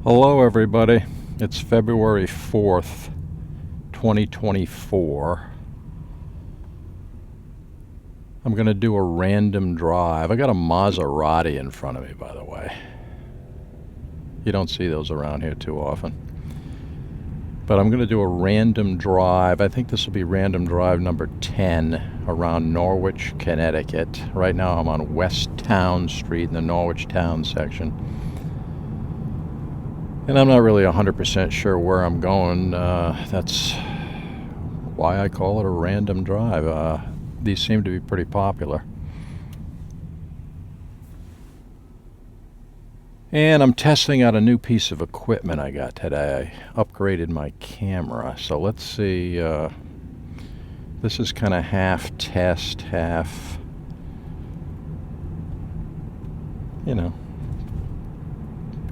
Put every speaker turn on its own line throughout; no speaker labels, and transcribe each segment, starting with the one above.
Hello everybody, it's February 4th, 2024. I'm going to do a random drive. I got a Maserati in front of me, by the way. You don't see those around here too often. But I'm going to do a random drive. I think this will be random drive number 10 around Norwich, Connecticut. Right now I'm on West Town Street in the Norwich Town section. And I'm not really 100% sure where I'm going. That's why I call it a random drive. These seem to be pretty popular. And I'm testing out a new piece of equipment I got today. I upgraded my camera. So let's see. This is kind of half test, half,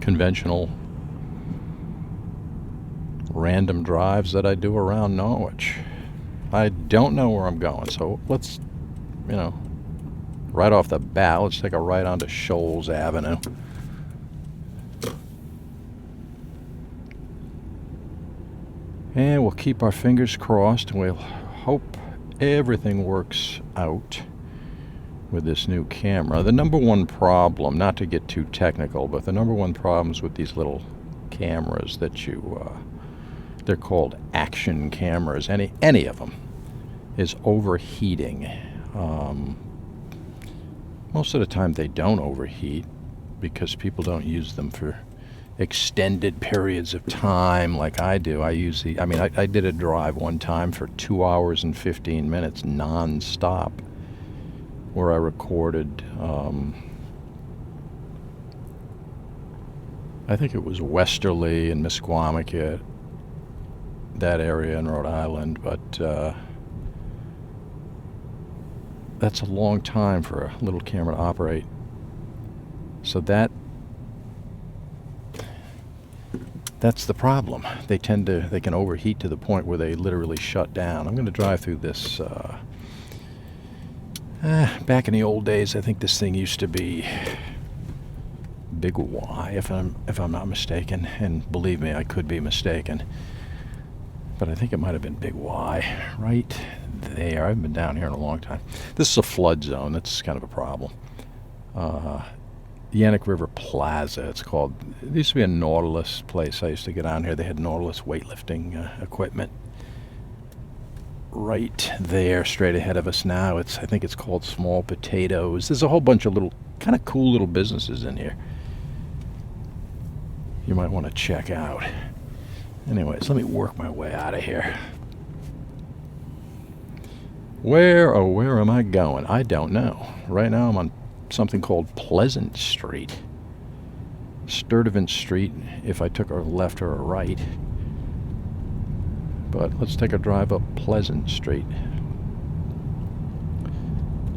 conventional random drives that I do around Norwich. I don't know where I'm going, so let's, right off the bat, let's take a right onto Shoals Avenue. And we'll keep our fingers crossed, and we'll hope everything works out with this new camera. The number one problem, not to get too technical, but the number one problems with these little cameras that they're called action cameras, any of them, is overheating. Most of the time they don't overheat because people don't use them for extended periods of time like I do. I did a drive one time for 2 hours and 15 minutes non-stop where I recorded, I think it was Westerly and Misquamicut, that area in Rhode Island, but that's a long time for a little camera to operate. So that's the problem. They can overheat to the point where they literally shut down. I'm going to drive through this. Back in the old days, I think this thing used to be Big Y, if I'm not mistaken. And believe me, I could be mistaken. But I think it might have been Big Y right there. I haven't been down here in a long time. This is a flood zone. That's kind of a problem. Yannick River Plaza, it's called. It used to be a Nautilus place. I used to get down here. They had Nautilus weightlifting equipment right there straight ahead of us now. I think it's called Small Potatoes. There's a whole bunch of little, kind of cool little businesses in here you might want to check out. Anyways, let me work my way out of here. Where am I going? I don't know. Right now I'm on something called Pleasant Street. Sturdivant Street if I took a left or a right. But let's take a drive up Pleasant Street.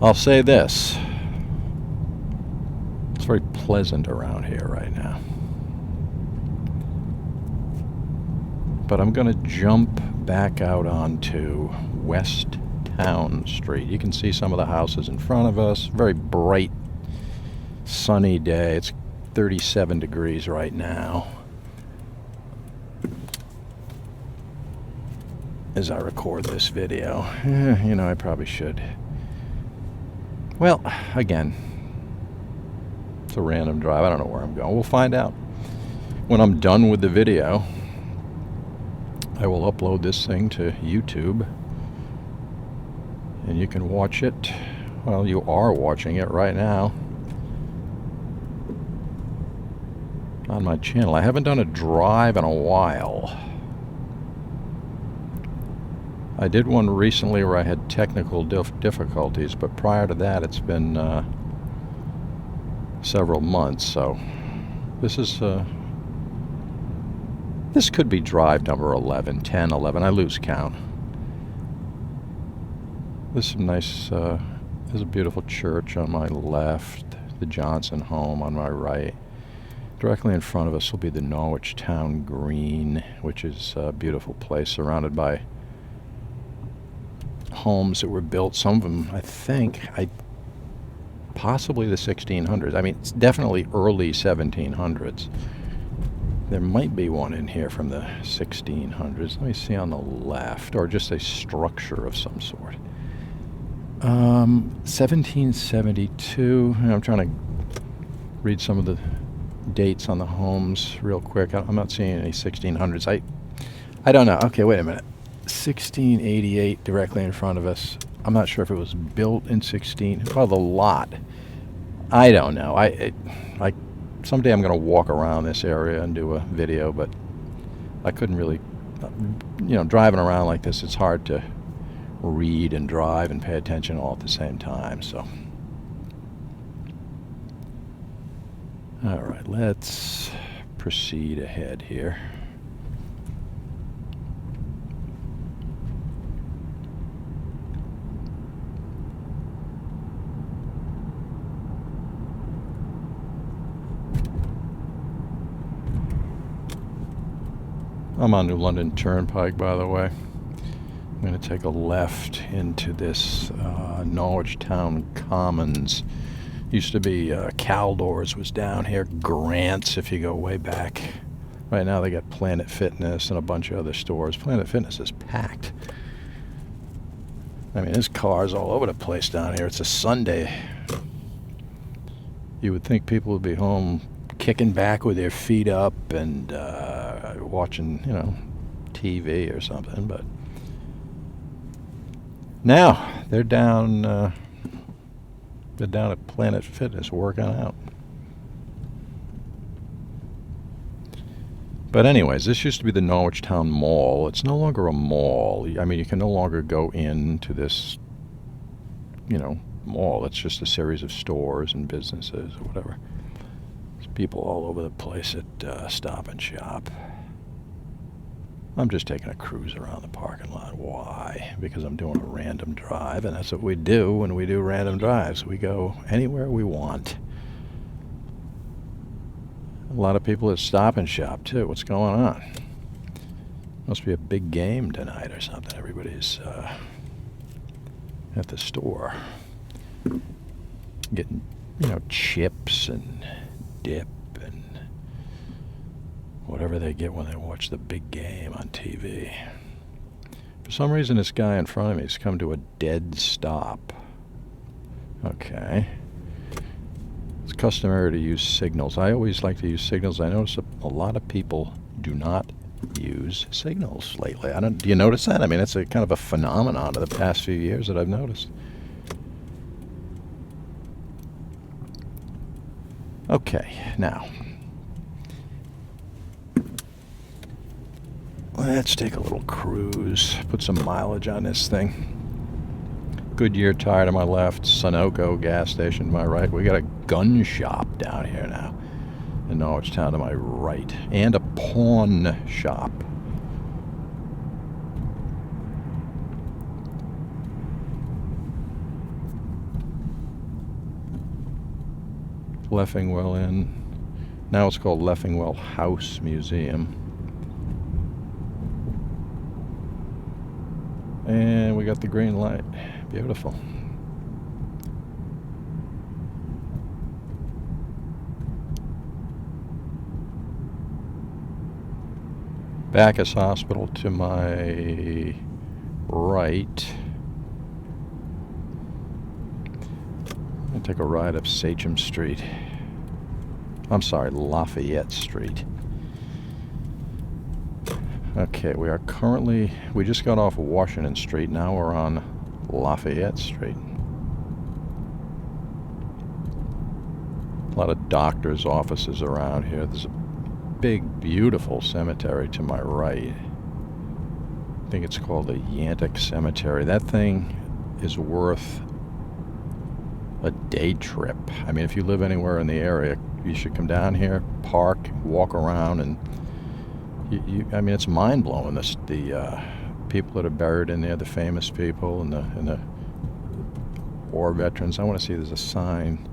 I'll say this. It's very pleasant around here right now. But I'm going to jump back out onto West Town Street. You can see some of the houses in front of us. Very bright, sunny day. It's 37 degrees right now as I record this video. I probably should. Well, again, it's a random drive. I don't know where I'm going. We'll find out. When I'm done with the video, I will upload this thing to YouTube, and you can watch it. Well, you are watching it right now on my channel. I haven't done a drive in a while. I did one recently where I had technical difficulties, but prior to that it's been several months, so this could be drive number 11, 10, 11. I lose count. This is nice. There's a beautiful church on my left, the Johnson home on my right. Directly in front of us will be the Norwich Town Green, which is a beautiful place surrounded by homes that were built. Some of them, I think, possibly the 1600s. I mean, it's definitely early 1700s. There might be one in here from the 1600s. Let me see on the left, or just a structure of some sort. 1772. I'm trying to read some of the dates on the homes real quick. I'm not seeing any 1600s. I don't know. Okay, wait a minute. 1688 directly in front of us. I'm not sure if it was built in 16. Well, the lot. I don't know. Someday I'm going to walk around this area and do a video, but I couldn't really, driving around like this, it's hard to read and drive and pay attention all at the same time, so. All right, let's proceed ahead here. I'm on New London Turnpike, by the way. I'm going to take a left into this Norwich Town Commons. Used to be Caldors was down here. Grant's, if you go way back. Right now they got Planet Fitness and a bunch of other stores. Planet Fitness is packed. I mean, there's cars all over the place down here. It's a Sunday. You would think people would be home kicking back with their feet up and watching, TV or something, but now they're down at Planet Fitness working out. But anyways, this used to be the Norwich Town Mall. It's no longer a mall. I mean, you can no longer go into this, mall. It's just a series of stores and businesses or whatever. There's people all over the place at Stop and Shop. I'm just taking a cruise around the parking lot. Why? Because I'm doing a random drive, and that's what we do when we do random drives. We go anywhere we want. A lot of people at Stop and Shop, too. What's going on? Must be a big game tonight or something. Everybody's at the store getting, chips and dip and whatever they get when they watch the big game on TV. For some reason, this guy in front of me has come to a dead stop. Okay. It's customary to use signals. I always like to use signals. I notice a lot of people do not use signals lately. Do you notice that? I mean, it's a kind of a phenomenon of the past few years that I've noticed. Okay, now let's take a little cruise, put some mileage on this thing. Goodyear tire to my left, Sunoco gas station to my right. We got a gun shop down here now in Norwich Town to my right, and a pawn shop. Leffingwell Inn. Now it's called Leffingwell House Museum. And we got the green light. Beautiful. Bacchus Hospital to my right. I'm going to take a ride up Sachem Street. I'm sorry, Lafayette Street. Okay, we just got off Washington Street. Now we're on Lafayette Street. A lot of doctors' offices around here. There's a big, beautiful cemetery to my right. I think it's called the Yantic Cemetery. That thing is worth a day trip. I mean, if you live anywhere in the area, you should come down here, park, walk around, and I mean, it's mind-blowing. The people that are buried in there, the famous people, and the war veterans. I want to see. There's a sign.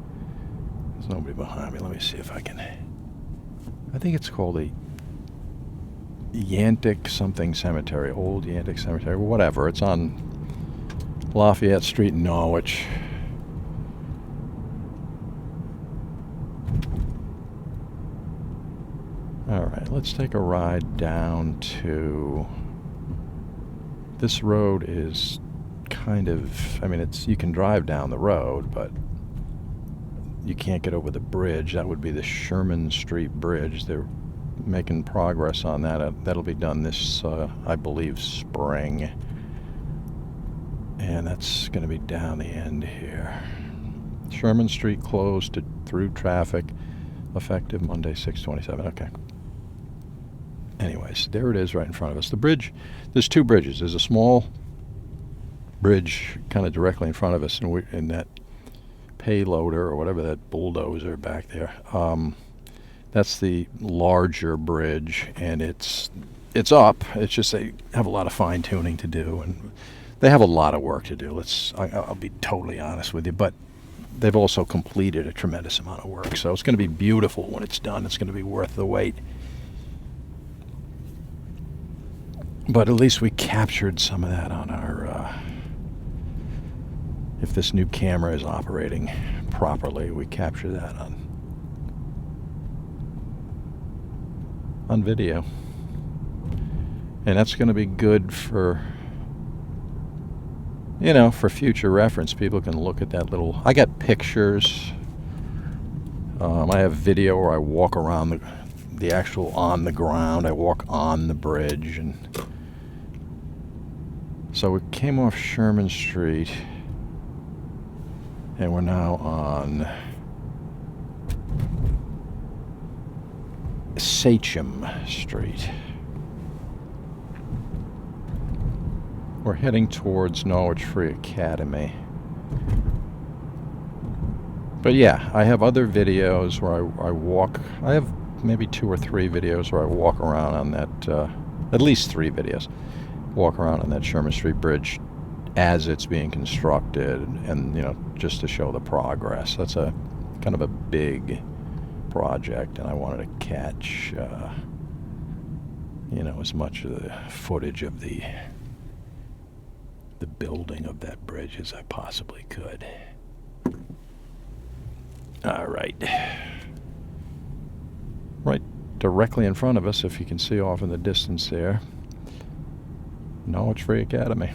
There's nobody behind me. Let me see if I can. I think it's called the Yantic something cemetery, Old Yantic Cemetery, whatever. It's on Lafayette Street in Norwich. Alright, let's take a ride down to... This road is kind of... I mean, you can drive down the road, but you can't get over the bridge. That would be the Sherman Street Bridge. They're making progress on that. That'll be done this, I believe, spring. And that's going to be down the end here. Sherman Street closed through traffic, effective Monday, 6/27. Okay. Anyways, there it is right in front of us. The bridge, there's two bridges. There's a small bridge kind of directly in front of us, and that payloader or whatever, that bulldozer back there. That's the larger bridge, and it's up. It's just they have a lot of fine tuning to do, and they have a lot of work to do. I'll be totally honest with you, but they've also completed a tremendous amount of work. So it's going to be beautiful when it's done. It's going to be worth the wait. But at least we captured some of that on our, if this new camera is operating properly, we capture that on video. And that's going to be good for, you know, for future reference. People can look at that little... I got pictures. I have video where I walk around the actual on the ground. I walk on the bridge. And so we came off Sherman Street, and we're now on Sachem Street. We're heading towards Norwich Free Academy. But yeah, I have other videos where I walk. I have maybe 2 or 3 videos where I walk around on that, at least 3 videos, walk around on that Sherman Street Bridge as it's being constructed, and you know, just to show the progress. That's a kind of a big project, and I wanted to catch, you know, as much of the footage of the building of that bridge as I possibly could. All right. Right directly in front of us, if you can see off in the distance there, Norwich Free Academy.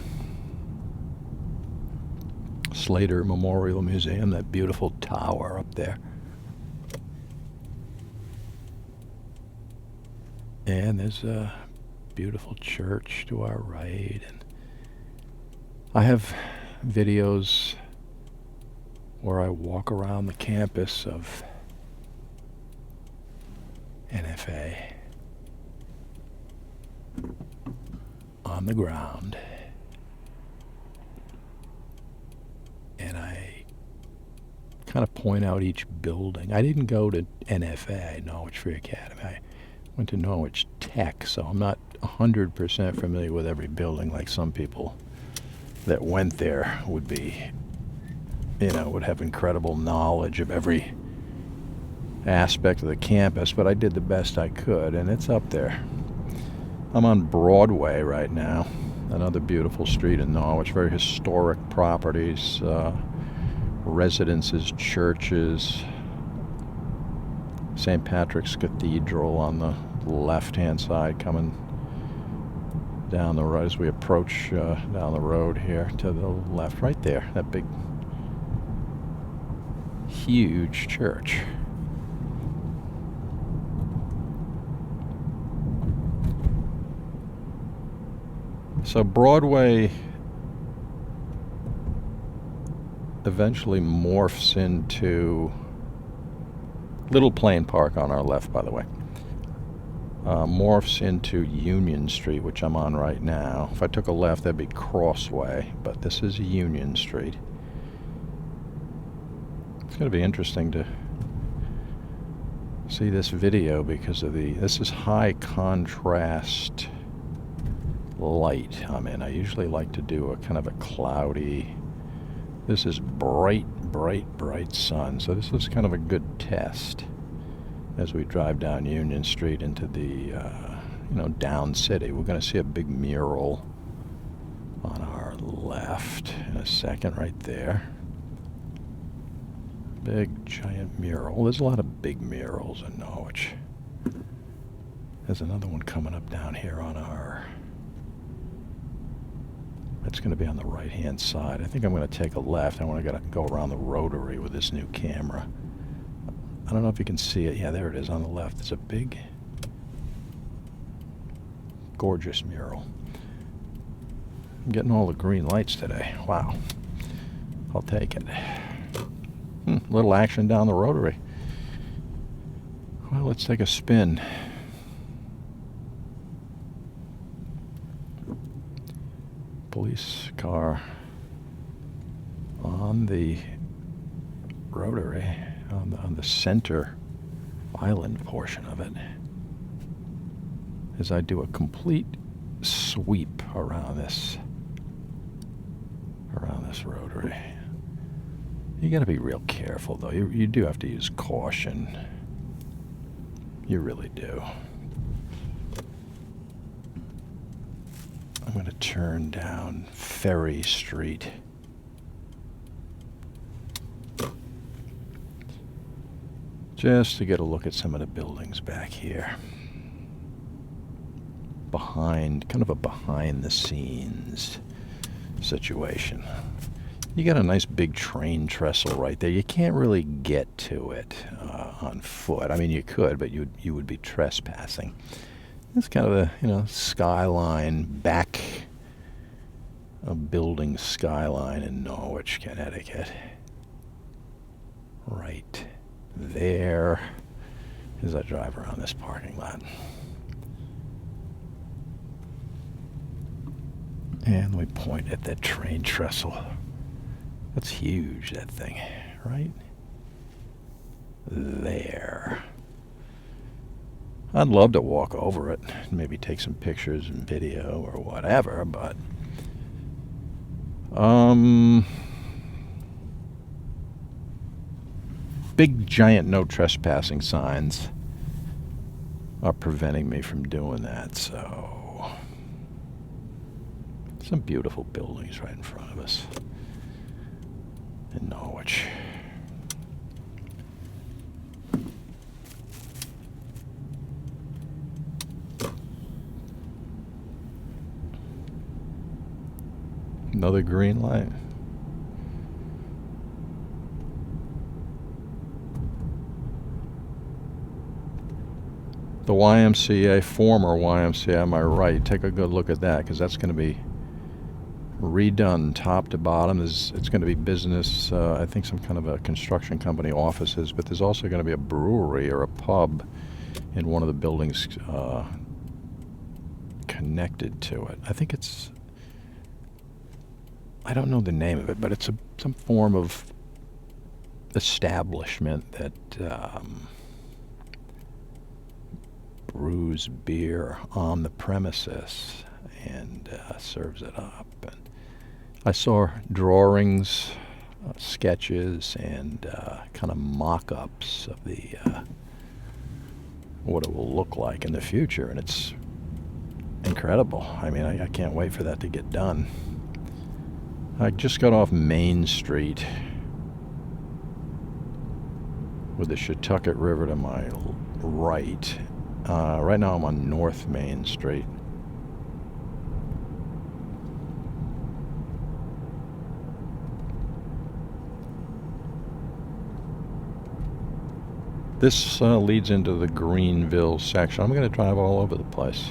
Slater Memorial Museum, that beautiful tower up there. And there's a beautiful church to our right. And I have videos where I walk around the campus of NFA on the ground, and I kind of point out each building. I didn't go to NFA, Norwich Free Academy. I went to Norwich Tech, so I'm not 100% familiar with every building like some people that went there would be, you know, would have incredible knowledge of every aspect of the campus, but I did the best I could, and it's up there. I'm on Broadway right now, another beautiful street in Norwich, very historic properties, residences, churches, St. Patrick's Cathedral on the left-hand side coming down the road as we approach down the road here to the left, right there, that big, huge church. So Broadway eventually morphs into Little Plain Park on our left, by the way. Morphs into Union Street, which I'm on right now. If I took a left, that'd be Crossway, but this is Union Street. It's going to be interesting to see this video because of this is high contrast light I'm in. I usually like to do a kind of a cloudy. This is bright sun, so this is kind of a good test as we drive down Union Street into the, you know, down city. We're going to see a big mural on our left in a second, right there. Big, giant mural. There's a lot of big murals in Norwich. There's another one coming up down here on our... It's going to be on the right-hand side. I think I'm going to take a left. I want to go around the rotary with this new camera. I don't know if you can see it. Yeah, there it is on the left. It's a big, gorgeous mural. I'm getting all the green lights today. Wow. I'll take it. Little action down the rotary. Well, let's take a spin. Police car on the rotary, on the center island portion of it, as I do a complete sweep around this rotary. You got to be real careful, though. You do have to use caution. You really do. I'm going to turn down Ferry Street. Just to get a look at some of the buildings back here. Kind of a behind-the-scenes situation. You got a nice big train trestle right there. You can't really get to it on foot. I mean, you could, but you would be trespassing. It's kind of a, skyline, a building skyline in Norwich, Connecticut. Right there as I drive around this parking lot. And we point at that train trestle. That's huge, that thing, right? There. I'd love to walk over it, maybe take some pictures and video or whatever, but big giant no trespassing signs are preventing me from doing that, so some beautiful buildings right in front of us in Norwich. Another green light. The YMCA, former YMCA on my right, take a good look at that, because that's going to be redone top to bottom. It's going to be business, I think some kind of a construction company offices, but there's also going to be a brewery or a pub in one of the buildings connected to it. I think it's... I don't know the name of it, but it's some form of establishment that brews beer on the premises and serves it up. And I saw drawings, sketches, and kind of mock-ups of the what it will look like in the future, and it's incredible. I mean, I can't wait for that to get done. I just got off Main Street with the Shettucket River to my right. Right now I'm on North Main Street. This leads into the Greenville section. I'm going to drive all over the place.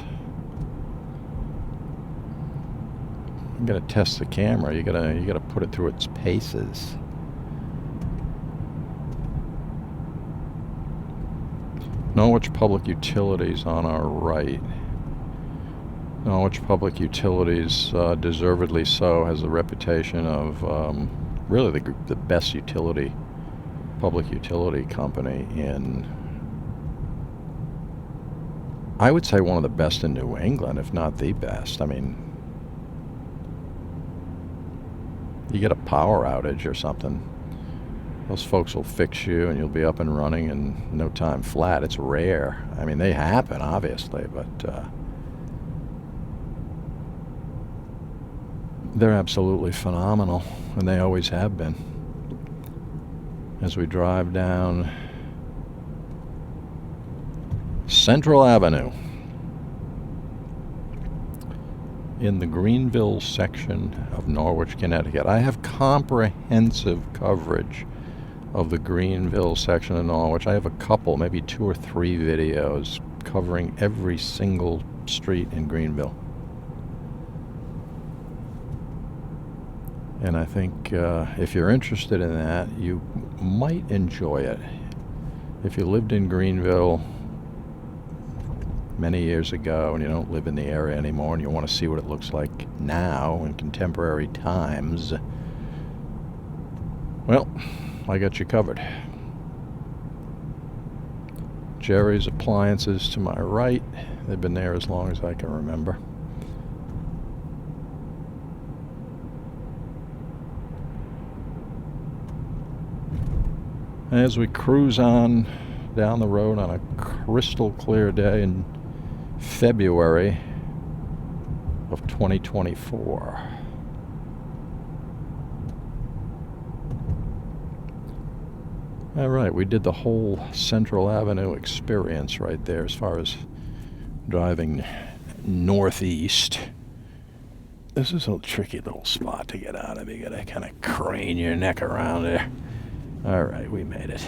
You gotta test the camera. You gotta put it through its paces. Norwich Public Utilities on our right. Norwich Public Utilities, deservedly so, has a reputation of really the best public utility company in, I would say, one of the best in New England, if not the best. I mean, you get a power outage or something, those folks will fix you and you'll be up and running in no time flat. It's rare. I mean, they happen, obviously, but they're absolutely phenomenal, and they always have been. As we drive down Central Avenue. in the Greenville section of Norwich, Connecticut. I have comprehensive coverage of the Greenville section of Norwich. I have a couple, maybe 2 or 3 videos covering every single street in Greenville. And I think if you're interested in that, you might enjoy it. If you lived in Greenville many years ago and you don't live in the area anymore and you want to see what it looks like now in contemporary times, well, I got you covered. Jerry's Appliances to my right. They've been there as long as I can remember. As we cruise on down the road on a crystal clear day in February of 2024. All right, we did the whole Central Avenue experience right there as far as driving northeast. This is a tricky little spot to get out of. You gotta kind of crane your neck around there. All right, we made it.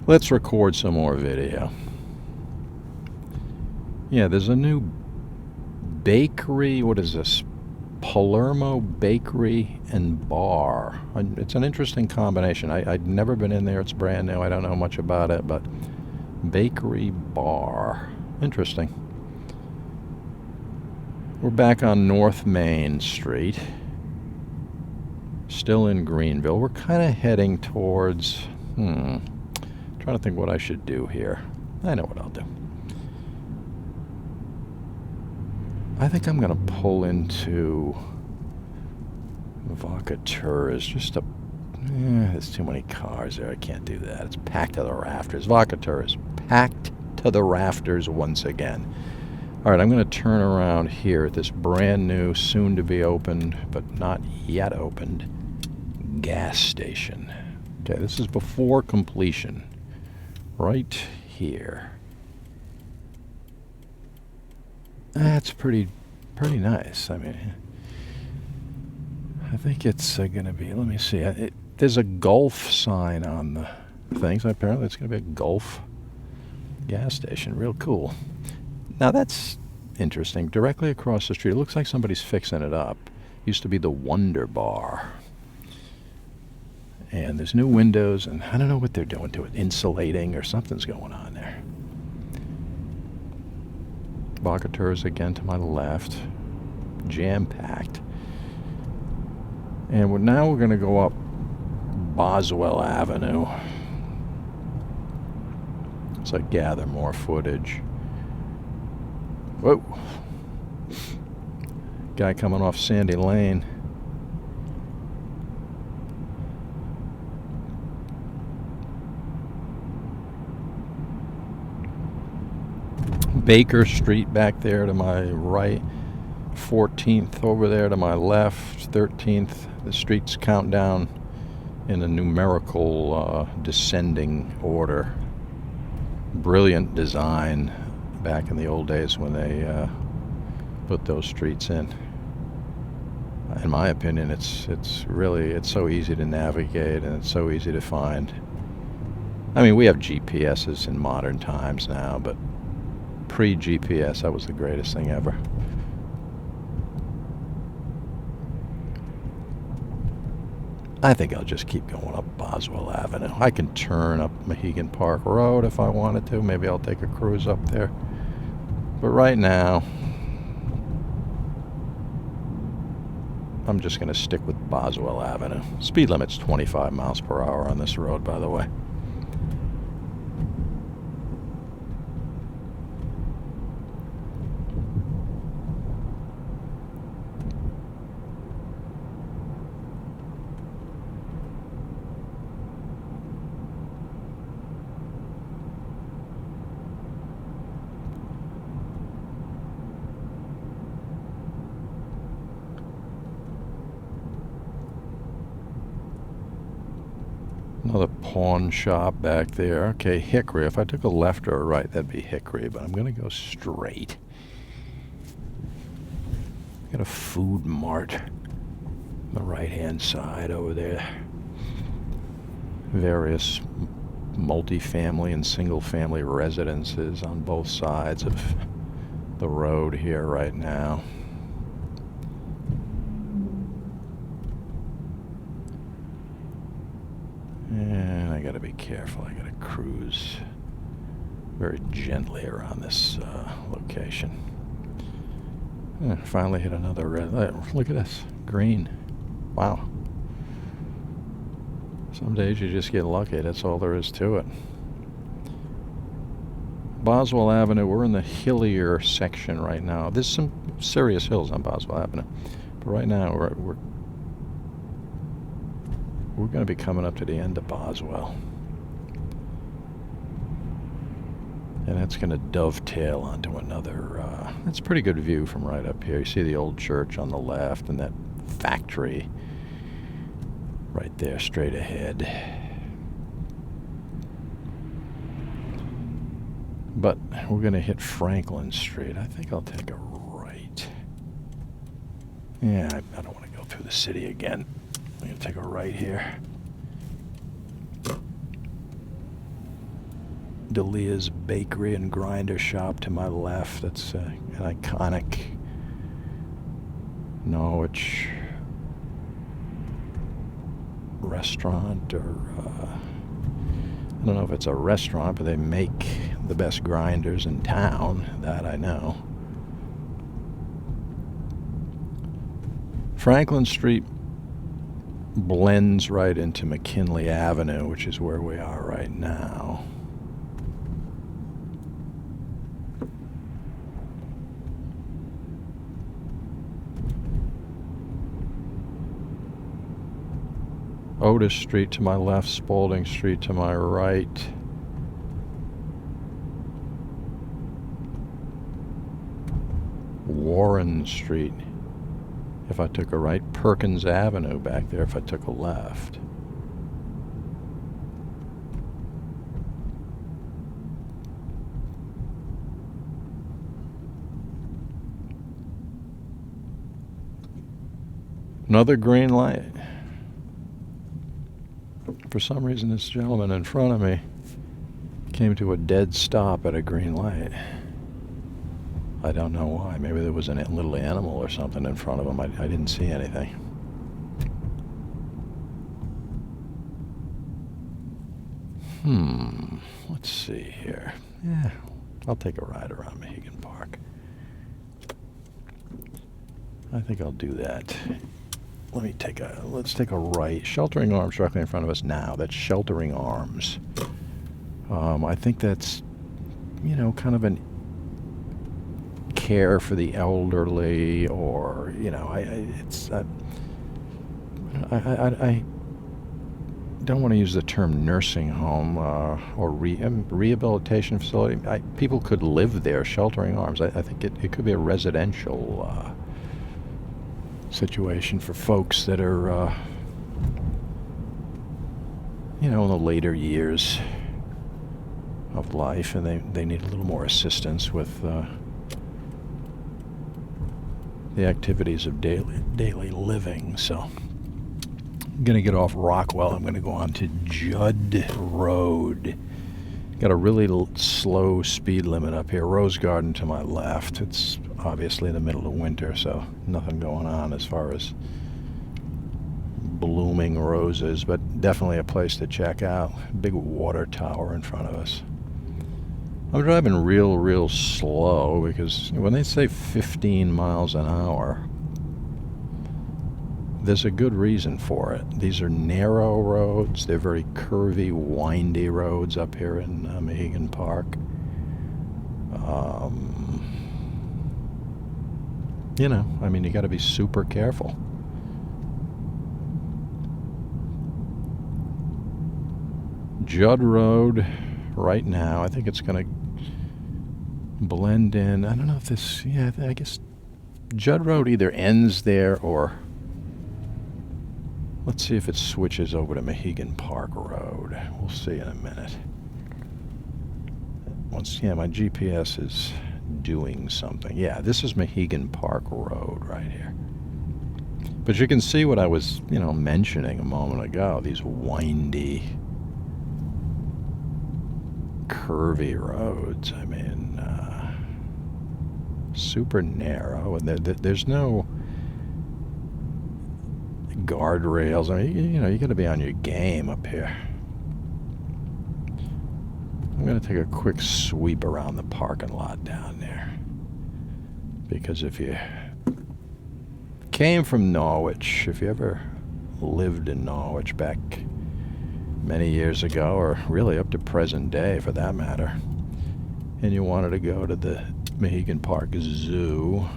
Let's record some more video. Yeah, there's a new bakery. What is this? Palermo Bakery and Bar. It's an interesting combination. I'd never been in there. It's brand new. I don't know much about it, but bakery bar. Interesting. We're back on North Main Street. Still in Greenville. We're kind of heading towards... trying to think what I should do here. I know what I'll do. I think I'm going to pull into Vacateurs. Just a... there's too many cars there. I can't do that. It's packed to the rafters. Vacateurs. Packed to the rafters once again. All right, I'm going to turn around here at this brand new, soon to be opened, but not yet opened, gas station. Okay, this is before completion. Right here. That's pretty nice. I mean, I think it's going to be, let me see, there's a Gulf sign on the thing, so apparently it's going to be a Gulf gas station. Real cool. Now that's interesting. Directly across the street, it looks like somebody's fixing it up. Used to be the Wonder Bar. And there's new windows, and I don't know what they're doing to it. Insulating or something's going on there. Vacateurs again to my left. Jam-packed. And now we're going to go up Boswell Avenue. So I gather more footage. Whoa. Guy coming off Sandy Lane. Baker Street back there to my right. 14th over there to my left. 13th. The streets count down in a numerical descending order. Brilliant design back in the old days when they put those streets in. In my opinion, it's so easy to navigate and it's so easy to find. I mean, we have GPSs in modern times now, but pre-GPS, that was the greatest thing ever. I think I'll just keep going up Boswell Avenue. I can turn up Mohegan Park Road if I wanted to. Maybe I'll take a cruise up there. But right now, I'm just going to stick with Boswell Avenue. Speed limit's 25 miles per hour on this road, by the way. Another pawn shop back there. Okay, Hickory. If I took a left or a right, that'd be Hickory, but I'm going to go straight. Got a food mart on the right-hand side over there. Various multi-family and single-family residences on both sides of the road here right now. And I gotta be careful. I gotta cruise very gently around this location. Finally hit another red. Look at this. Green. Wow. Some days you just get lucky. That's all there is to it. Boswell Avenue. We're in the hillier section right now. There's some serious hills on Boswell Avenue. But right now we're going to be coming up to the end of Boswell. And that's going to dovetail onto another, that's a pretty good view from right up here. You see the old church on the left and that factory right there straight ahead. But we're going to hit Franklin Street. I think I'll take a right. Yeah, I don't want to go through the city again. I'm going to take a right here. Delia's Bakery and Grinder Shop to my left. That's an iconic Norwich restaurant, or I don't know if it's a restaurant, but they make the best grinders in town, that I know. Franklin Street blends right into McKinley Avenue, which is where we are right now. Otis Street to my left, Spaulding Street to my right. Warren Street if I took a right. Perkins Avenue back there if I took a left. Another green light. For some reason, this gentleman in front of me came to a dead stop at a green light. I don't know why. Maybe there was a little animal or something in front of him. I didn't see anything. Let's see here. Yeah, I'll take a ride around Mohegan Park. I think I'll do that. Let's take a right. Sheltering Arms directly in front of us now. That's Sheltering Arms. I think that's, kind of an care for the elderly, or, I don't want to use the term nursing home or rehabilitation facility. People could live there, Sheltering Arms. I think it could be a residential situation for folks that are, in the later years of life, and they need a little more assistance with the activities of daily living. So I'm going to get off Rockwell. I'm going to go on to Judd Road. Got a really slow speed limit up here. Rose Garden to my left. It's obviously the middle of winter, so nothing going on as far as blooming roses, but definitely a place to check out. Big water tower in front of us. I'm driving real slow because when they say 15 miles an hour, there's a good reason for it. These are narrow roads. They're very curvy, windy roads up here in Mohegan Park. You got to be super careful. Judd Road right now, I think it's going to blend in. I don't know if this, I guess Judd Road either ends there or Let's see if it switches over to Mohegan Park Road. We'll see in a minute. Yeah, my GPS is doing something. Yeah, this is Mohegan Park Road right here. But you can see what I was, mentioning a moment ago. These windy, curvy roads. I mean, super narrow, and there's no guardrails. I mean, you got to be on your game up here. I'm going to take a quick sweep around the parking lot down there, because if you came from Norwich, if you ever lived in Norwich back many years ago, or really up to present day for that matter, and you wanted to go to the Mohegan Park Zoo.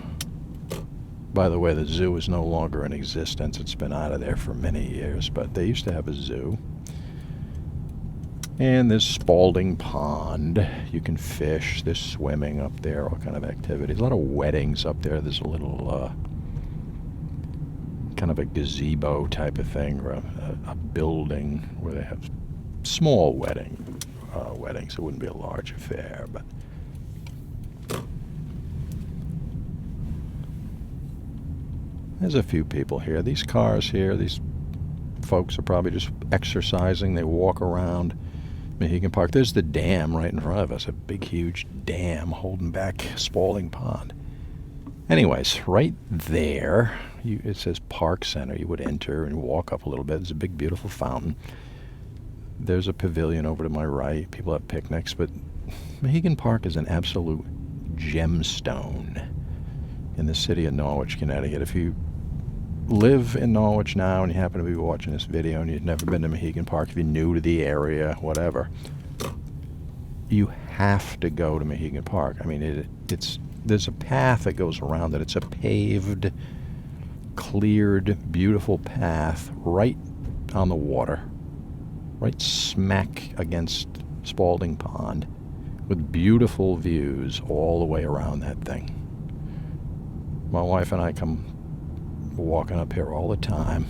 By the way, the zoo is no longer in existence. It's been out of there for many years, but they used to have a zoo. And there's Spalding Pond. You can fish. There's swimming up there, all kind of activities. A lot of weddings up there. There's a little kind of a gazebo type of thing, or a building where they have small weddings. It wouldn't be a large affair, but there's a few people here. These cars here, these folks are probably just exercising. They walk around Mohegan Park. There's the dam right in front of us, a big, huge dam holding back Spalding Pond. Anyways, right there, it says Park Center. You would enter and walk up a little bit. There's a big, beautiful fountain. There's a pavilion over to my right. People have picnics, but Mohegan Park is an absolute gemstone in the city of Norwich, Connecticut. If you live in Norwich now and you happen to be watching this video and you've never been to Mohegan Park, if you're new to the area, whatever, you have to go to Mohegan Park. I mean, there's a path that goes around it. It's a paved, cleared, beautiful path right on the water, right smack against Spalding Pond, with beautiful views all the way around that thing. My wife and I come walking up here all the time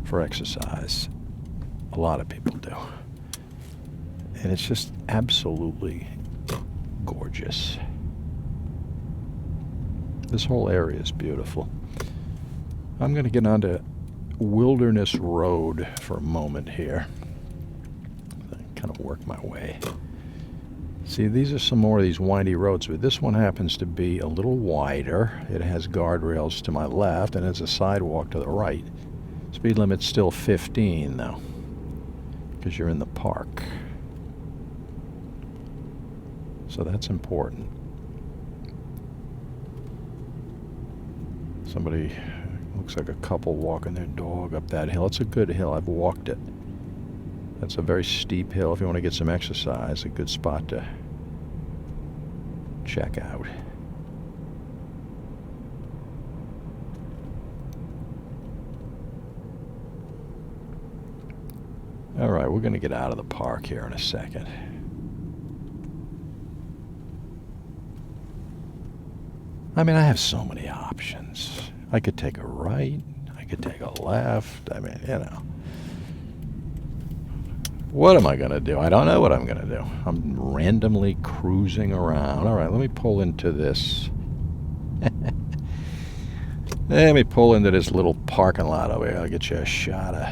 for exercise. A lot of people do. And it's just absolutely gorgeous. This whole area is beautiful. I'm going to get onto Wilderness Road for a moment here. Kind of work my way. See, these are some more of these windy roads, but this one happens to be a little wider. It has guardrails to my left, and it's a sidewalk to the right. Speed limit's still 15, though, because you're in the park. So that's important. Somebody, looks like a couple walking their dog up that hill. It's a good hill. I've walked it. That's a very steep hill. If you want to get some exercise, a good spot to check out. All right, we're going to get out of the park here in a second. I mean, I have so many options. I could take a right. I could take a left. I mean, What am I going to do? I don't know what I'm going to do. I'm randomly cruising around. All right, let me pull into this. Let me pull into this little parking lot over here. I'll get you a shot of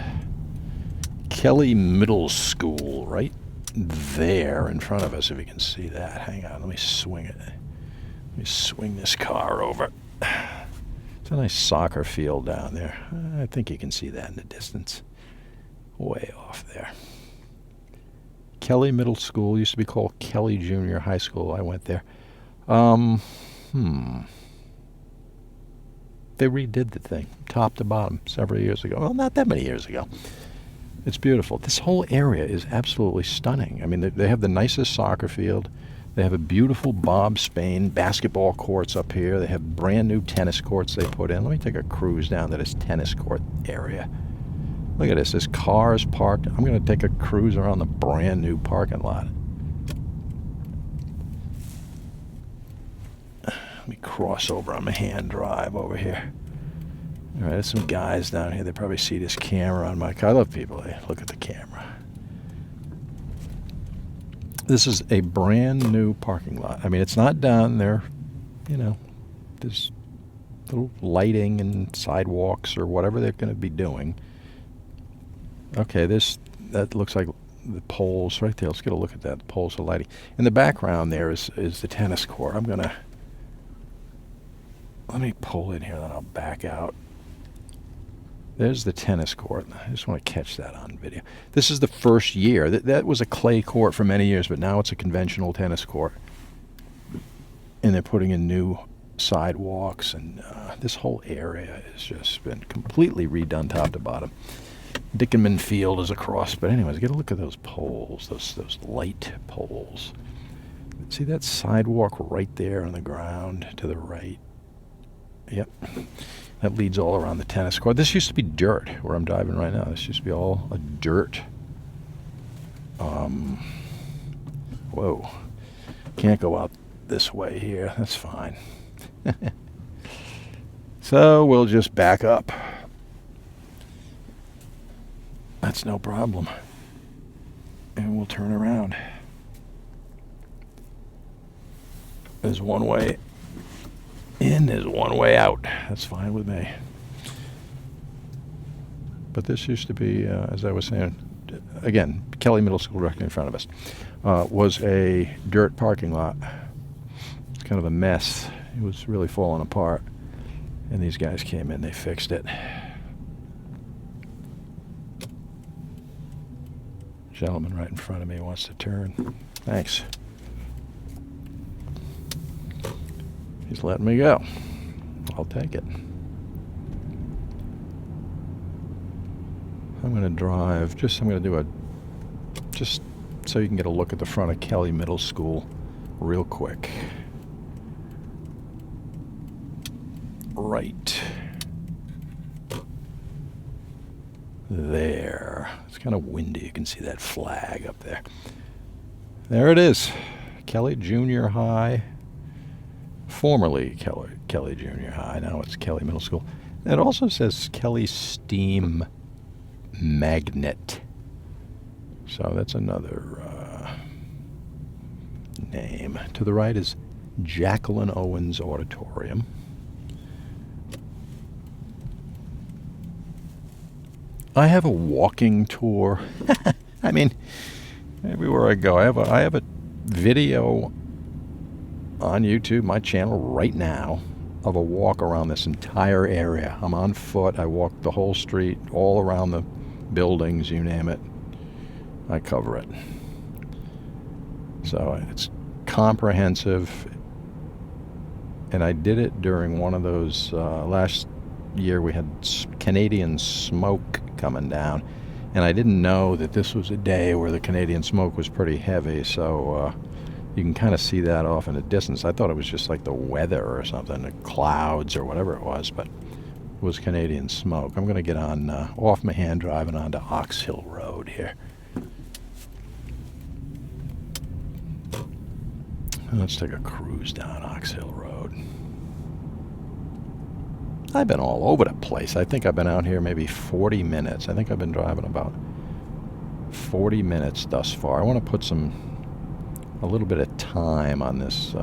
Kelly Middle School right there in front of us, if you can see that. Hang on, let me swing it. Let me swing this car over. It's a nice soccer field down there. I think you can see that in the distance. Way off there. Kelly Middle School used to be called Kelly Junior High School. I went there. They redid the thing, top to bottom, several years ago. Well, not that many years ago. It's beautiful. This whole area is absolutely stunning. I mean, they have the nicest soccer field. They have a beautiful Bob Spain basketball courts up here. They have brand new tennis courts they put in. Let me take a cruise down to this tennis court area. Look at this. There's cars parked. I'm going to take a cruise around the brand new parking lot. Let me cross over on my hand drive over here. All right, there's some guys down here. They probably see this camera on my car. I love people. They look at the camera. This is a brand new parking lot. I mean, it's not done. There, you know, there's little lighting and sidewalks or whatever they're going to be doing. Okay, that looks like the poles right there. Let's get a look at that. The poles are lighting. In the background there is the tennis court. Let me pull in here, then I'll back out. There's the tennis court. I just want to catch that on video. This is the first year. That was a clay court for many years, but now it's a conventional tennis court. And they're putting in new sidewalks, and this whole area has just been completely redone top to bottom. Dickenman Field is across, but anyways, get a look at those poles, those light poles. See that sidewalk right there on the ground to the right? Yep. That leads all around the tennis court. This used to be dirt, where I'm driving right now. This used to be all a dirt. Whoa. Can't go out this way here. That's fine. So we'll just back up. That's no problem. And we'll turn around. There's one way in, there's one way out. That's fine with me. But this used to be, as I was saying, again, Kelly Middle School directly in front of us, was a dirt parking lot. It's kind of a mess. It was really falling apart. And these guys came in, they fixed it. Gentleman right in front of me wants to turn. Thanks. He's letting me go. I'll take it. I'm going to drive, I'm going to do just so you can get a look at the front of Kelly Middle School real quick. Right there. It's kind of windy. You can see that flag up there. There it is. Kelly Junior High. Formerly Kelly Junior High. Now it's Kelly Middle School. It also says Kelly Steam Magnet. So that's another name. To the right is Jacqueline Owens Auditorium. I have a walking tour. I mean, everywhere I go, I have a video on YouTube, my channel right now, of a walk around this entire area. I'm on foot. I walk the whole street, all around the buildings, you name it. I cover it. So it's comprehensive. And I did it during one of those, last year we had Canadian smoke coming down. And I didn't know that this was a day where the Canadian smoke was pretty heavy, so you can kind of see that off in the distance. I thought it was just like the weather or something, the clouds or whatever it was, but it was Canadian smoke. I'm going to get on off my hand driving onto Ox Hill Road here. Let's take a cruise down Ox Hill Road. I've been all over the place. I think I've been out here maybe 40 minutes. I think I've been driving about 40 minutes thus far. I want to put a little bit of time on this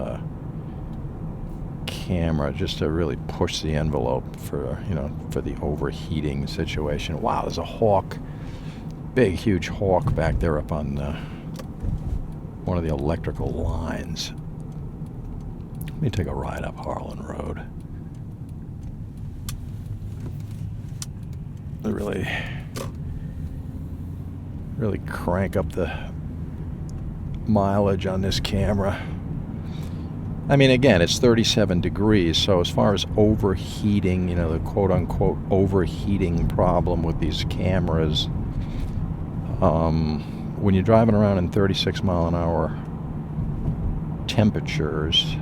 camera just to really push the envelope for the overheating situation. Wow, there's a hawk, big huge hawk back there up on one of the electrical lines. Let me take a ride up Harlan Road. Really crank up the mileage on this camera. I mean, again, it's 37 degrees, so as far as overheating, the quote-unquote overheating problem with these cameras, when you're driving around in 36 mile an hour temperatures,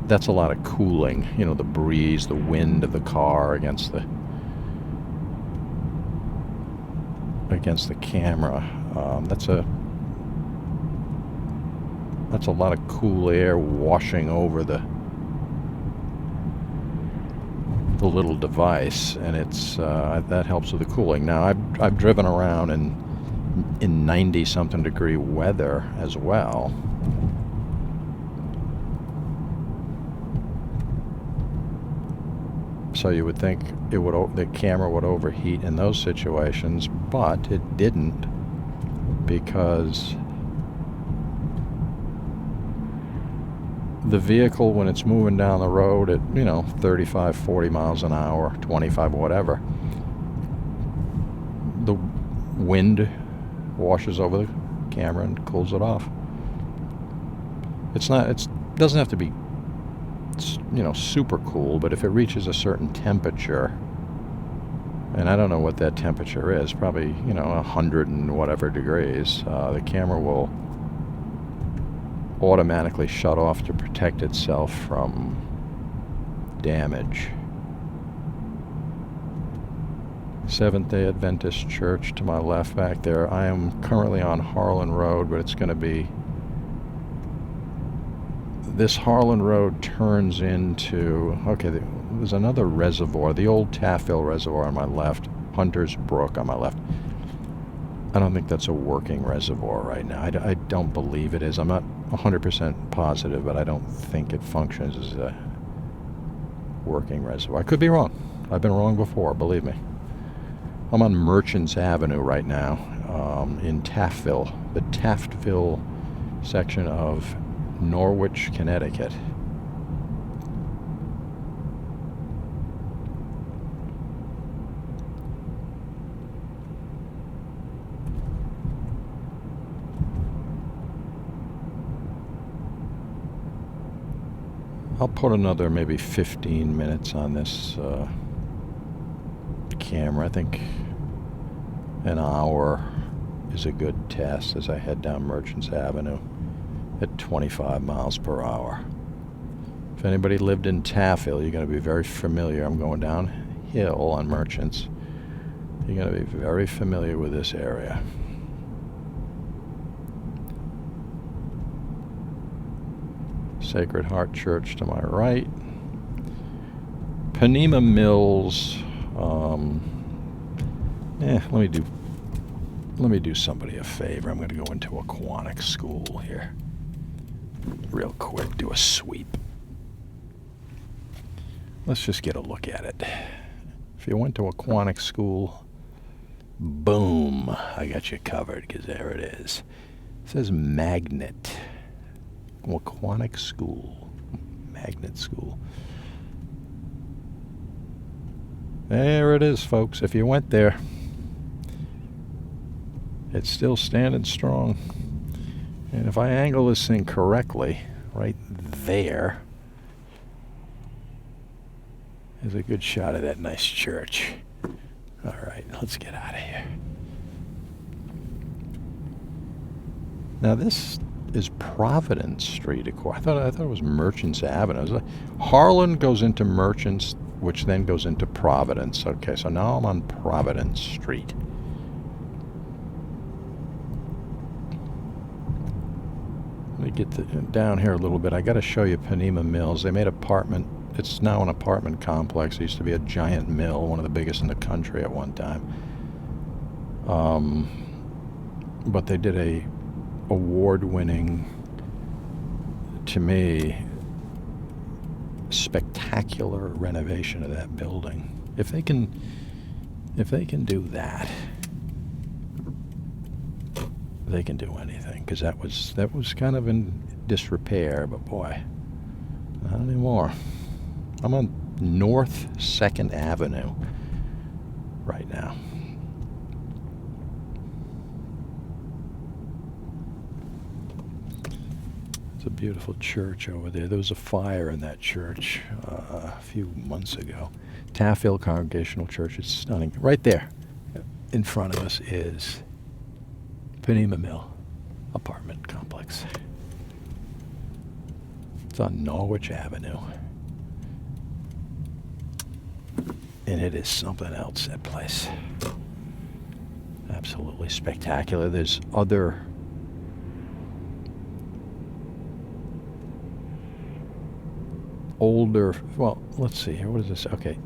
that's a lot of cooling. The breeze, the wind of the car against the camera. That's a lot of cool air washing over the the little device, and it's that helps with the cooling. Now I've driven around in 90-something degree weather as well. So you would think the camera would overheat in those situations, but it didn't, because the vehicle, when it's moving down the road at 35, 40 miles an hour, 25, whatever, the wind washes over the camera and cools it off. It doesn't have to be super cool, but if it reaches a certain temperature, and I don't know what that temperature is, probably 100 and whatever degrees, the camera will automatically shut off to protect itself from damage. Seventh-day Adventist Church to my left back there. I am currently on Harlan Road, but it's going to be... This Harlan Road turns into... Okay, there's another reservoir, the old Taffville Reservoir on my left, Hunter's Brook on my left. I don't think that's a working reservoir right now. I don't believe it is. I'm not 100% positive, but I don't think it functions as a working reservoir. I could be wrong. I've been wrong before, believe me. I'm on Merchants Avenue right now, in Taffville, the Taftville section of Norwich, Connecticut. I'll put another maybe 15 minutes on this camera. I think an hour is a good test as I head down Merchants Avenue at 25 miles per hour. If anybody lived in Taffville, you're going to be very familiar. I'm going downhill on Merchants. You're going to be very familiar with this area. Sacred Heart Church to my right. Panema Mills. Let me do somebody a favor. I'm going to go into Aquanic School here real quick. Do a sweep. Let's just get a look at it. If you went to Aquanic School, boom, I got you covered, because there it is. It says Magnet. Aquanic School. Magnet School. There it is, folks. If you went there, it's still standing strong. And if I angle this thing correctly, right there is a good shot of that nice church. All right, let's get out of here. Now this is Providence Street. I thought it was Merchants Avenue. Harlan goes into Merchants, which then goes into Providence. Okay, so now I'm on Providence Street. Let me get down here a little bit. I got to show you Panema Mills. They made apartment. It's now an apartment complex. It used to be a giant mill, one of the biggest in the country at one time. But they did a award-winning, to me, spectacular renovation of that building. If they can do that, they can do anything, because that was kind of in disrepair, but boy, not anymore. I'm on North 2nd Avenue right now. It's a beautiful church over there. There was a fire in that church a few months ago. Taffville Congregational Church. It's stunning. Right there in front of us is Panema Mill apartment complex. It's on Norwich Avenue. And it is something else, that place. Absolutely spectacular. There's other older, well, let's see here. What is this? Okay.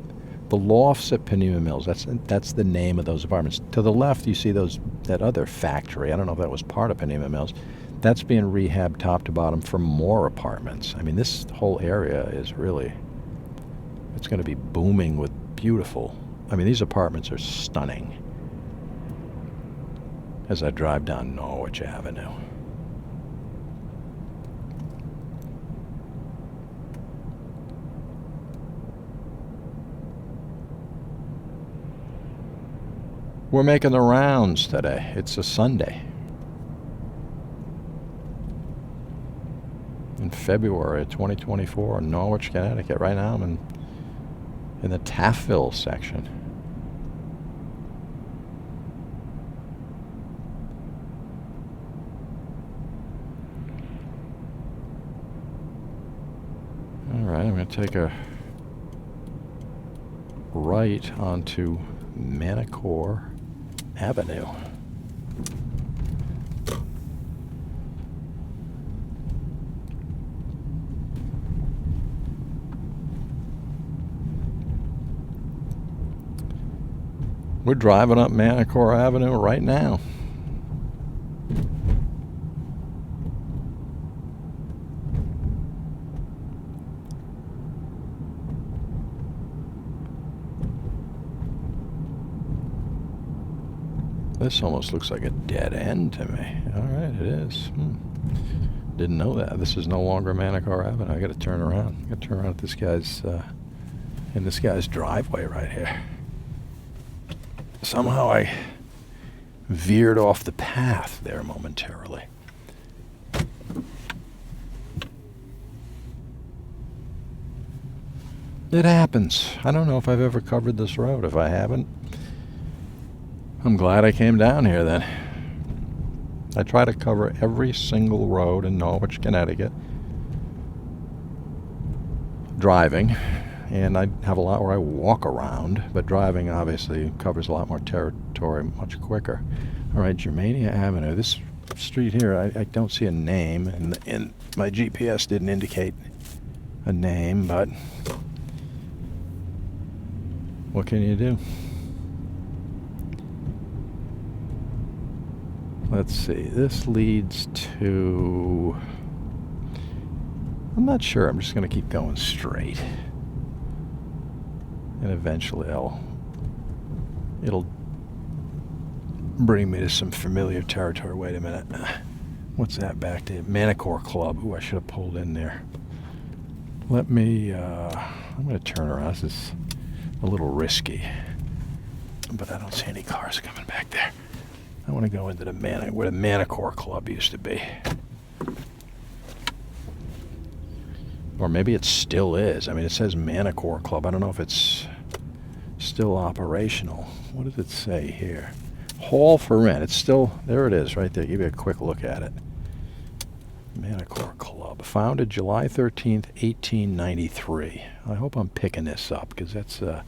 The lofts at Panema Mills, that's the name of those apartments. To the left, you see that other factory. I don't know if that was part of Panema Mills. That's being rehabbed top to bottom for more apartments. I mean, this whole area is really, it's going to be booming with beautiful. I mean, these apartments are stunning as I drive down Norwich Avenue. We're making the rounds today. It's a Sunday. In February of 2024 in Norwich, Connecticut. Right now I'm in the Taffville section. Alright, I'm going to take a right onto Manicore Avenue. We're driving up Manicore Avenue right now. This almost looks like a dead end to me. All right, it is. Didn't know that. This is no longer Manicore Avenue. I got to turn around. I got to turn around at this guy's in this guy's driveway right here. Somehow I veered off the path there momentarily. It happens. I don't know if I've ever covered this road. If I haven't, I'm glad I came down here then. I try to cover every single road in Norwich, Connecticut, driving, and I have a lot where I walk around, but driving obviously covers a lot more territory much quicker. All right, Germania Avenue. This street here, I don't see a name, and my GPS didn't indicate a name, but what can you do? Let's see, this leads to, I'm not sure, I'm just going to keep going straight. And eventually it'll bring me to some familiar territory. Wait a minute. What's that back to? Manicore Club. Ooh, I should have pulled in there. Let me, I'm going to turn around. This is a little risky, but I don't see any cars coming back there. I want to go into where the Manicore Club used to be. Or maybe it still is. I mean, it says Manicore Club. I don't know if it's still operational. What does it say here? Hall for rent. It's still, there it is right there. Give you a quick look at it. Manicore Club. Founded July 13th, 1893. I hope I'm picking this up because that's a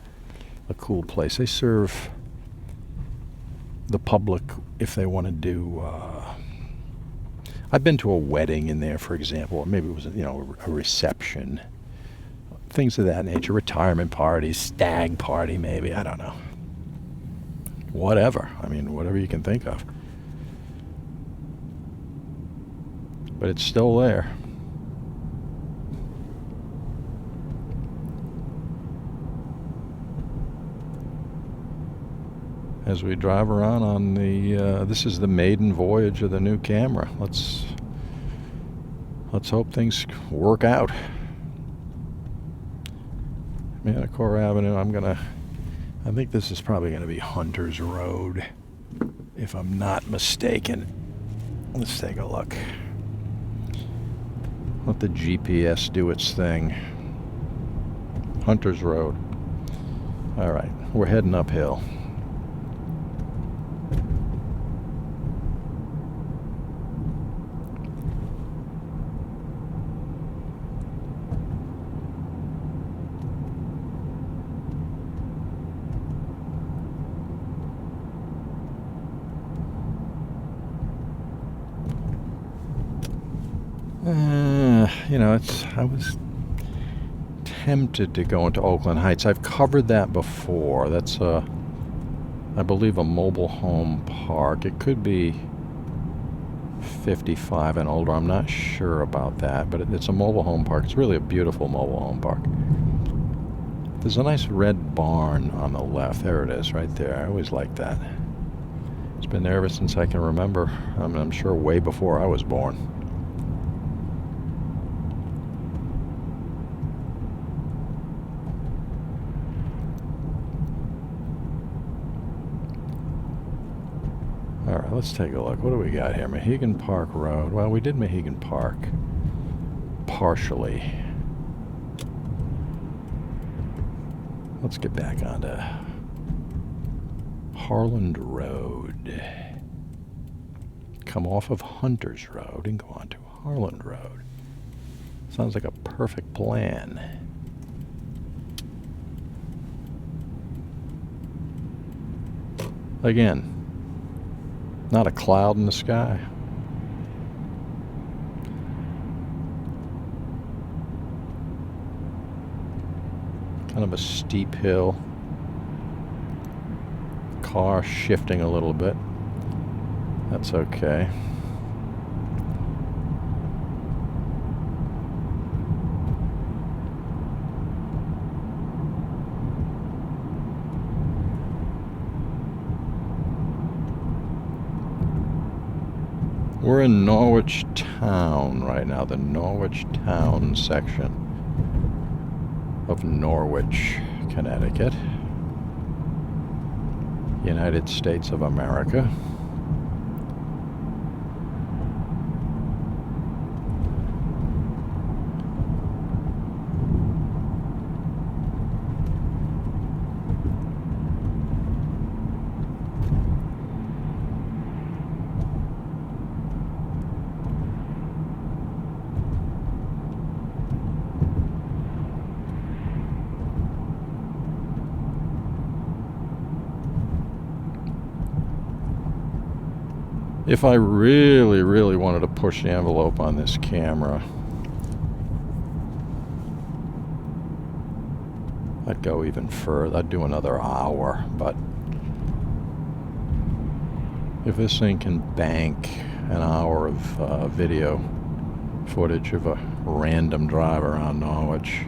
cool place. They serve the public if they want to do I've been to a wedding in there, for example, or maybe it was a reception, things of that nature, retirement parties, stag party maybe, I don't know, whatever. I mean, whatever you can think of, but it's still there. As we drive around on the, this is the maiden voyage of the new camera. Let's hope things work out. Manicore Avenue, I think this is probably gonna be Hunter's Road, if I'm not mistaken. Let's take a look. Let the GPS do its thing. Hunter's Road. All right, we're heading uphill. tempted to go into Oakland Heights. I've covered that before. That's, I believe, a mobile home park. It could be 55 and older. I'm not sure about that, but it's a mobile home park. It's really a beautiful mobile home park. There's a nice red barn on the left. There it is, right there. I always liked that. It's been there ever since I can remember. I mean, I'm sure way before I was born. All right, let's take a look. What do we got here? Mohegan Park Road. Well, we did Mohegan Park partially. Let's get back onto Harland Road. Come off of Hunters Road and go on to Harland Road. Sounds like a perfect plan. Again, not a cloud in the sky. Kind of a steep hill. Car shifting a little bit. That's okay. We're in Norwich Town right now, the Norwich Town section of Norwich, Connecticut, United States of America. If I really, really wanted to push the envelope on this camera, I'd go even further. I'd do another hour, but if this thing can bank an hour of video footage of a random drive around Norwich,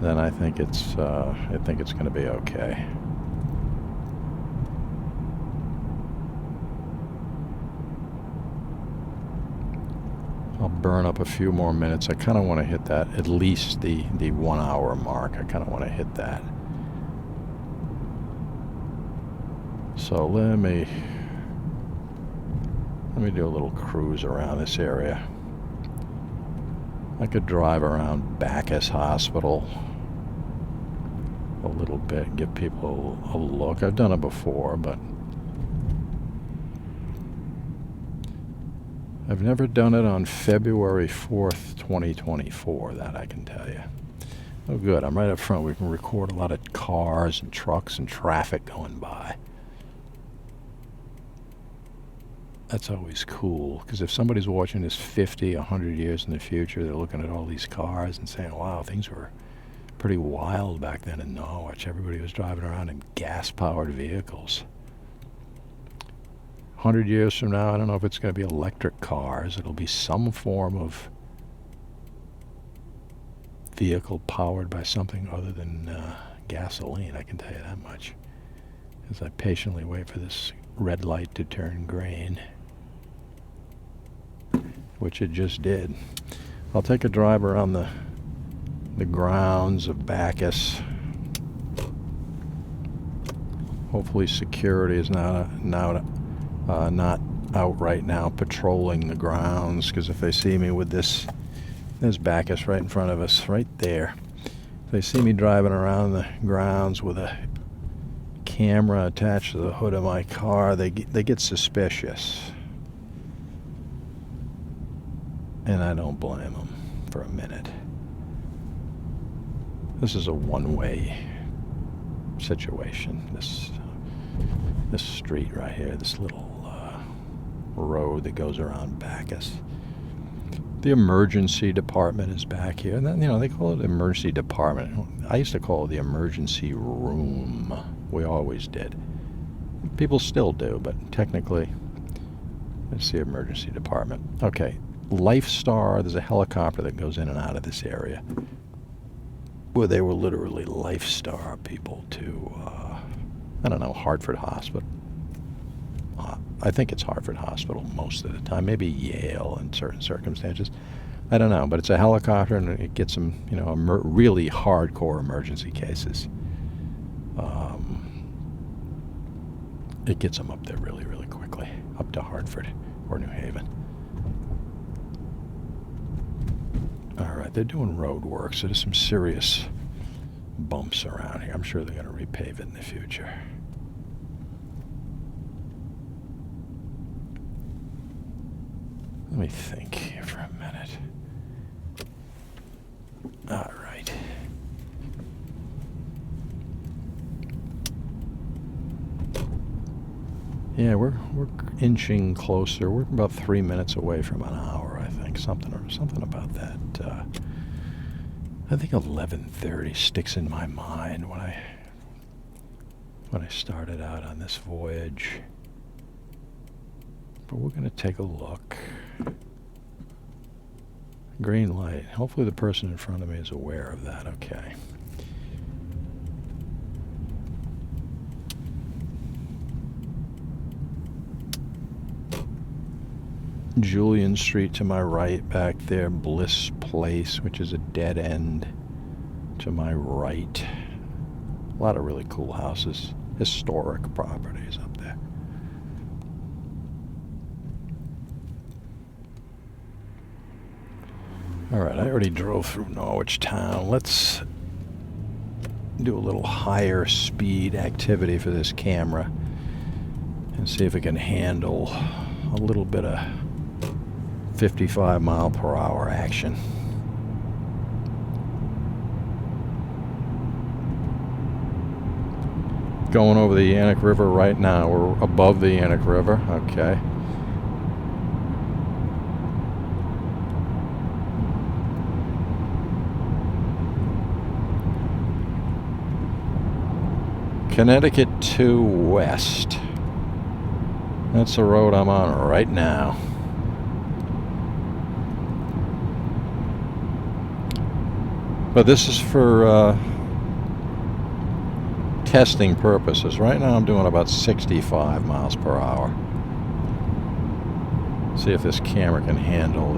then I think it's going to be okay. I'll burn up a few more minutes. I kind of want to hit that, at least the 1 hour mark. I kind of want to hit that. So let me do a little cruise around this area. I could drive around Bacchus Hospital a little bit, give people a look. I've done it before, but I've never done it on February 4th, 2024, that I can tell you. Oh, good. I'm right up front. We can record a lot of cars and trucks and traffic going by. That's always cool, because if somebody's watching this 50, 100 years in the future, they're looking at all these cars and saying, wow, things were pretty wild back then in Norwich. Everybody was driving around in gas-powered vehicles. 100 years from now, I don't know if it's going to be electric cars. It'll be some form of vehicle powered by something other than gasoline, I can tell you that much. As I patiently wait for this red light to turn green, which it just did. I'll take a drive around the grounds of Bacchus. Hopefully security is not out right now patrolling the grounds, because if they see me with this, there's Bacchus right in front of us, right there. If they see me driving around the grounds with a camera attached to the hood of my car, they get suspicious. And I don't blame them for a minute. This is a one-way situation. This street right here, this little road that goes around Bacchus. The emergency department is back here. And then, you know, they call it the emergency department. I used to call it the emergency room. We always did. People still do, but technically, it's the emergency department. Okay, Lifestar, there's a helicopter that goes in and out of this area. Well, they were literally Lifestar people to, I don't know, Hartford Hospital. I think it's Hartford Hospital most of the time, maybe Yale in certain circumstances. I don't know, but it's a helicopter and it gets them, you know, really hardcore emergency cases. It gets them up there really, really quickly, up to Hartford or New Haven. All right, they're doing road work, so there's some serious bumps around here. I'm sure they're going to repave it in the future. Let me think here for a minute. All right. Yeah, we're inching closer. We're about 3 minutes away from an hour, I think. Something about that. I think 11:30 sticks in my mind when I started out on this voyage. But we're going to take a look. Green light. Hopefully the person in front of me is aware of that. Okay. Julian Street to my right back there. Bliss Place, which is a dead end to my right. A lot of really cool houses. Historic properties up there. All right, I already drove through Norwich town. Let's do a little higher speed activity for this camera and see if it can handle a little bit of 55 mile per hour action. Going over the Yannick River right now. We're above the Yannick River. Okay. Connecticut 2 West. That's the road I'm on right now. But this is for testing purposes. Right now I'm doing about 65 miles per hour. See if this camera can handle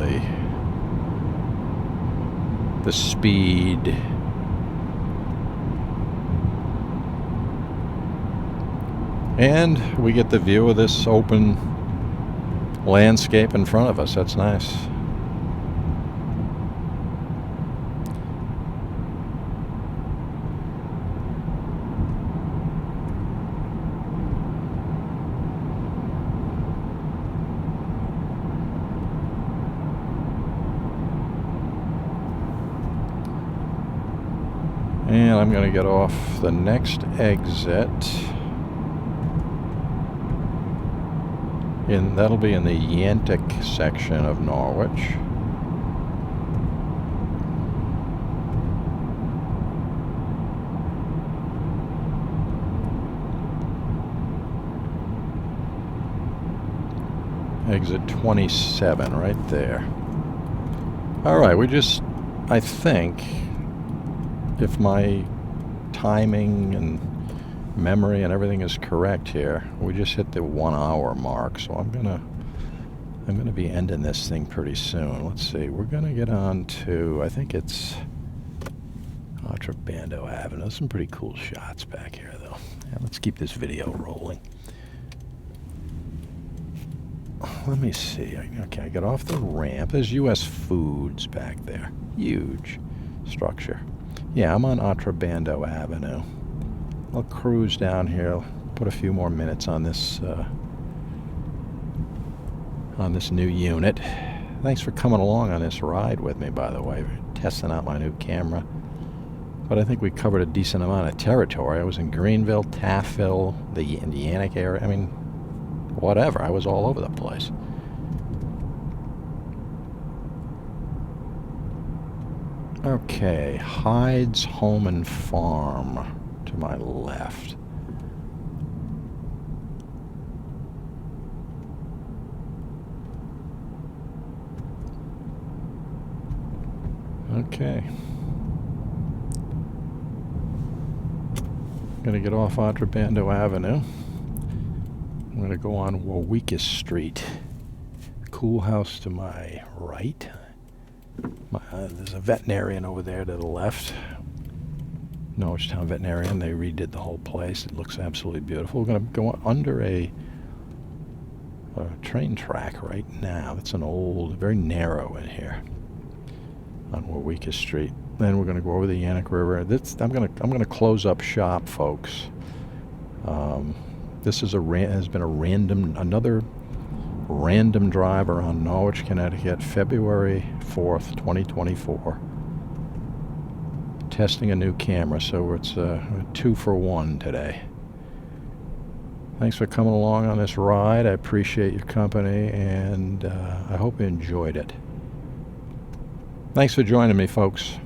the speed. And we get the view of this open landscape in front of us. That's nice. And I'm going to get off the next exit. That'll be in the Yantic section of Norwich. Exit 27 right there. All right, I think, if my timing and memory and everything is correct here, we just hit the 1 hour mark, so I'm gonna be ending this thing pretty soon. Let's see, we're gonna get on to, I think it's Contrabando Avenue. There's some pretty cool shots back here though. Yeah, let's keep this video rolling. Let me see. Okay, I got off the ramp. There's US Foods back there. Huge structure. Yeah, I'm on Contrabando Avenue. I'll cruise down here, put a few more minutes on this new unit. Thanks for coming along on this ride with me, by the way. Testing out my new camera. But I think we covered a decent amount of territory. I was in Greenville, Taffville, the Yannick area. I mean, whatever. I was all over the place. Okay, Hyde's Home and Farm to my left. Okay. Gonna get off Contrabando Avenue. I'm gonna go on Warwick Street. Cool house to my right. There's a veterinarian over there to the left. Norwich Town Veterinarian. They redid the whole place. It looks absolutely beautiful. We're going to go under a train track right now. It's an old, very narrow in here on Warwick Street. Then we're going to go over the Yannick River. I'm going to close up shop, folks. This is has been another random drive around Norwich, Connecticut, February 4th, 2024. Testing a new camera, so it's a 2 for 1 today. Thanks for coming along on this ride. I appreciate your company, and I hope you enjoyed it. Thanks for joining me, folks.